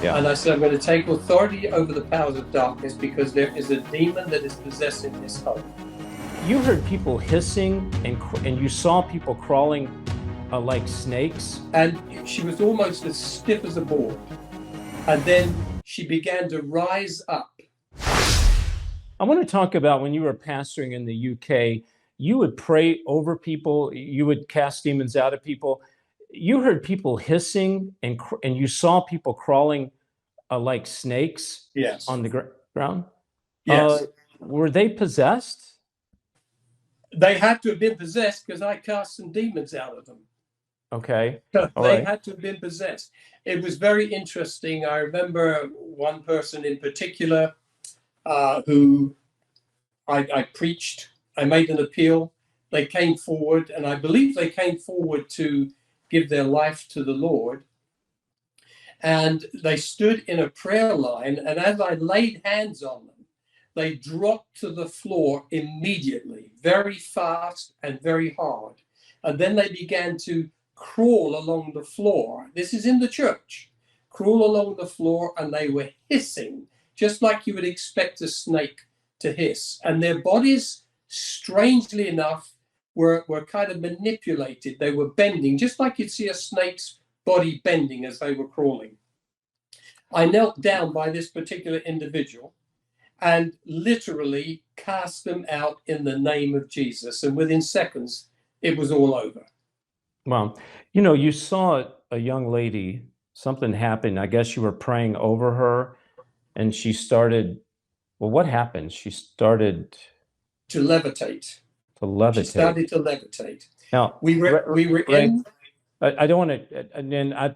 Yeah. And I said, I'm going to take authority over the powers of darkness because there is a demon that is possessing this home. You heard people hissing and you saw people crawling like snakes. And she was almost as stiff as a board. And then she began to rise up. I want to talk about when you were pastoring in the UK, you would pray over people, you would cast demons out of people. You heard people hissing and you saw people crawling like snakes. Yes. On the ground. Yes. Were they possessed? They had to have been possessed because I cast some demons out of them. Okay. They had to have been possessed. It was very interesting. I remember one person in particular who I preached. I made an appeal. They came forward, and I believe they came forward to give their life to the Lord. And they stood in a prayer line, and as I laid hands on them, they dropped to the floor immediately, very fast and very hard. And then they began to crawl along the floor. This is in the church. Crawl along the floor, and they were hissing, just like you would expect a snake to hiss. And their bodies, strangely enough, were kind of manipulated. They were bending, just like you'd see a snake's body bending as they were crawling. I knelt down by this particular individual and literally cast them out in the name of Jesus. And within seconds, it was all over. Well, you know, you saw a young lady, something happened. I guess you were praying over her and she started, well, what happened? She started to levitate. She started to levitate. Now, we were in. I don't want to, and then I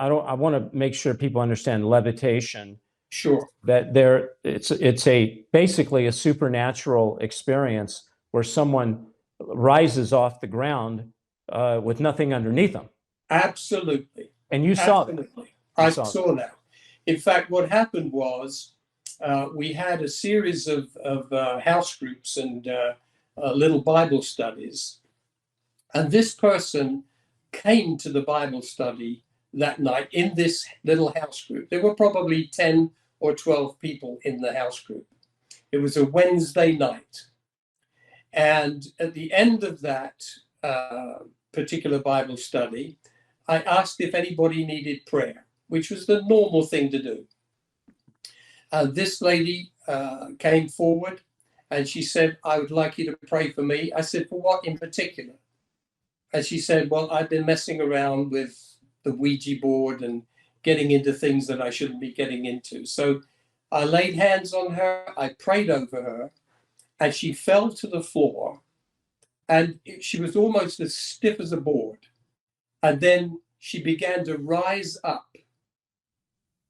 want to make sure people understand levitation. Sure. That it's basically a supernatural experience where someone rises off the ground with nothing underneath them. Absolutely. And you saw that. I saw that. In fact, what happened was we had a series of house groups and little Bible studies. And this person came to the Bible study that night in this little house group. There were probably 10 or 12 people in the house group. It was a Wednesday night. And at the end of that particular Bible study, I asked if anybody needed prayer, which was the normal thing to do. This lady came forward and she said, I would like you to pray for me. I said, for what in particular? And she said, well, I've been messing around with the Ouija board and getting into things that I shouldn't be getting into. So I laid hands on her, I prayed over her, and she fell to the floor, and she was almost as stiff as a board. And then she began to rise up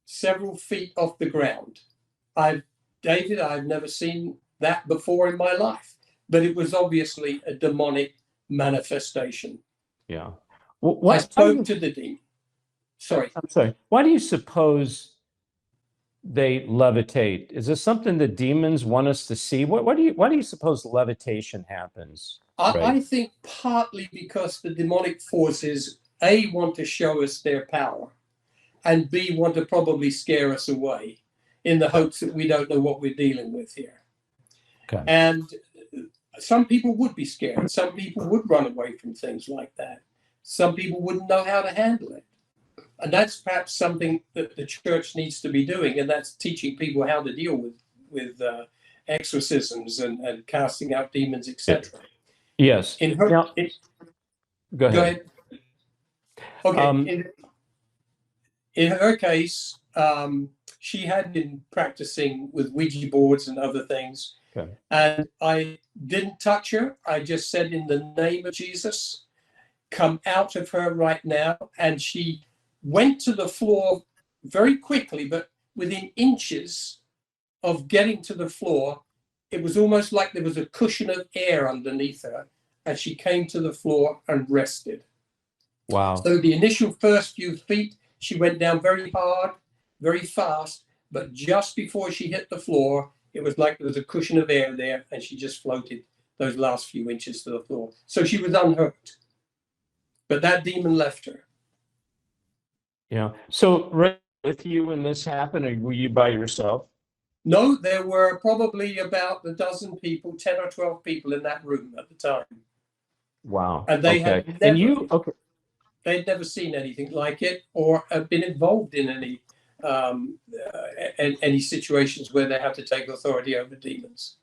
several feet off the ground. David, I've never seen that before in my life, but it was obviously a demonic manifestation. Yeah. I spoke to the demon. Sorry. I'm sorry. Why do you suppose they levitate? Is this something that demons want us to see? Why do you suppose levitation happens? I think partly because the demonic forces, A, want to show us their power, and B, want to probably scare us away in the hopes that we don't know what we're dealing with here. Okay. And some people would be scared. Some people would run away from things like that. Some people wouldn't know how to handle it. And that's perhaps something that the church needs to be doing, and that's teaching people how to deal with exorcisms and casting out demons, etc. Yes. Go ahead. Okay. In her case, she had been practicing with Ouija boards and other things. Okay. And I didn't touch her. I just said, in the name of Jesus, come out of her right now. And she went to the floor very quickly, but within inches of getting to the floor, it was almost like there was a cushion of air underneath her, and she came to the floor and rested. Wow. So the initial first few feet, she went down very hard, very fast, but just before she hit the floor, it was like there was a cushion of air there, and she just floated those last few inches to the floor. So she was unhurt. But that demon left her. Yeah. So with you when this happened, or were you by yourself? No, there were probably about a dozen people, 10 or 12 people in that room at the time. Wow. And they Okay. had And never, you, okay. they'd never seen anything like it or have been involved in any situations where they have to take authority over demons.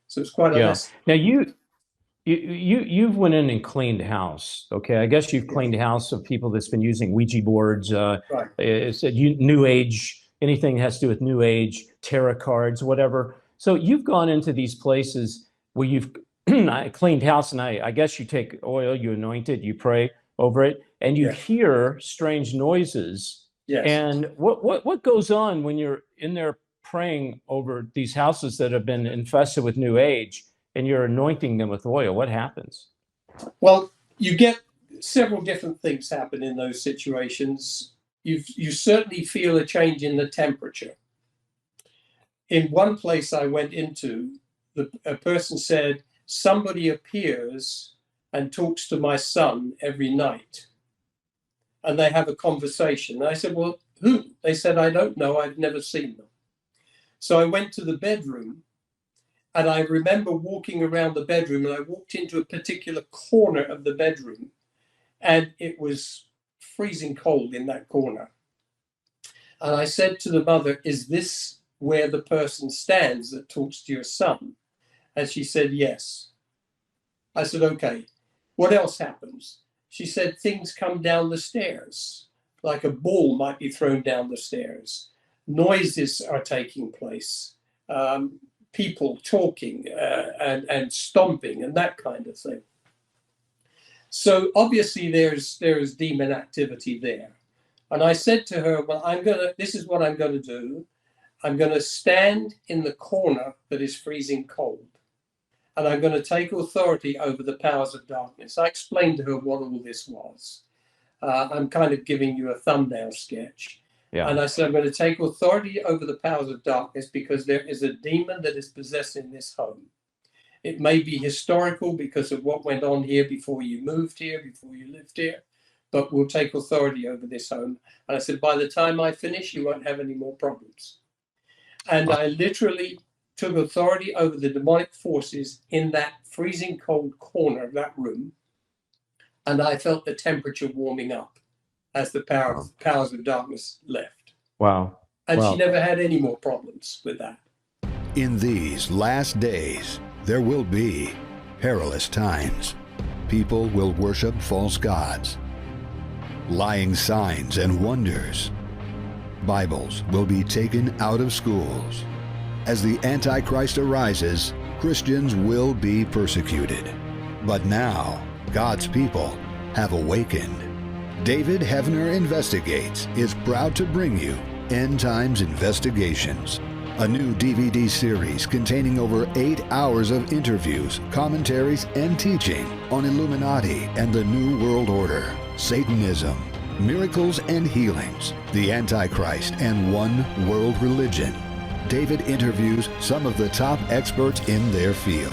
So it's quite a Yeah. lesson. Now you've went in and cleaned house. Okay. I guess you've Yes. cleaned house of people that's been using Ouija boards, Right. it's new age, anything that has to do with new age, tarot cards, whatever. So you've gone into these places where you've cleaned house, and I guess you take oil, you anoint it, you pray over it, and you Yeah. hear strange noises. Yes. And what goes on when you're in there praying over these houses that have been infested with new age, and you're anointing them with oil? What happens? Well, you get several different things happen in those situations. You certainly feel a change in the temperature. In one place I went into, a person said, somebody appears and talks to my son every night. And they have a conversation. And I said, well, who? They said, I don't know. I've never seen them. So I went to the bedroom, and I remember walking around the bedroom, and I walked into a particular corner of the bedroom, and it was freezing cold in that corner. And I said to the mother, is this where the person stands that talks to your son? And she said, yes. I said, okay, what else happens? She said, things come down the stairs, like a ball might be thrown down the stairs. Noises are taking place, people talking and stomping and that kind of thing. So obviously there's demon activity there. And I said to her, well, this is what I'm going to do. I'm going to stand in the corner that is freezing cold. And I'm going to take authority over the powers of darkness. I explained to her what all this was. I'm kind of giving you a thumbnail sketch. Yeah. And I said, I'm going to take authority over the powers of darkness because there is a demon that is possessing this home. It may be historical because of what went on here before you moved here, before you lived here, but we'll take authority over this home. And I said, by the time I finish, you won't have any more problems. And I literally took authority over the demonic forces in that freezing cold corner of that room. And I felt the temperature warming up as the powers of darkness left. Wow. And she never had any more problems with that. In these last days, there will be perilous times. People will worship false gods, lying signs and wonders. Bibles will be taken out of schools. As the Antichrist arises, Christians will be persecuted. But now, God's people have awakened. David Heavener Investigates is proud to bring you End Times Investigations, a new DVD series containing over 8 hours of interviews, commentaries, and teaching on Illuminati and the New World Order, Satanism, miracles and healings, the Antichrist, and one world religion. David interviews some of the top experts in their field.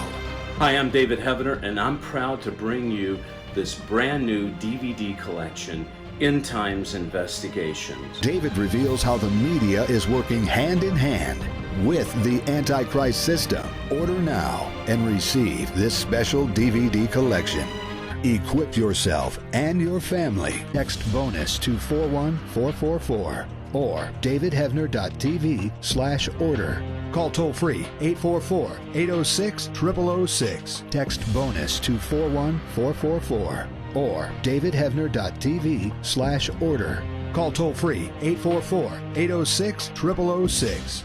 Hi, I'm David Heavener, and I'm proud to bring you this brand new DVD collection, End Times Investigations. David reveals how the media is working hand in hand with the Antichrist system. Order now and receive this special DVD collection. Equip yourself and your family. Text BONUS to 41444 or davidheavener.tv/order. Call toll free 844-806-0006. Text BONUS to 41444 or davidheavener.tv/order. Call toll free 844-806-0006.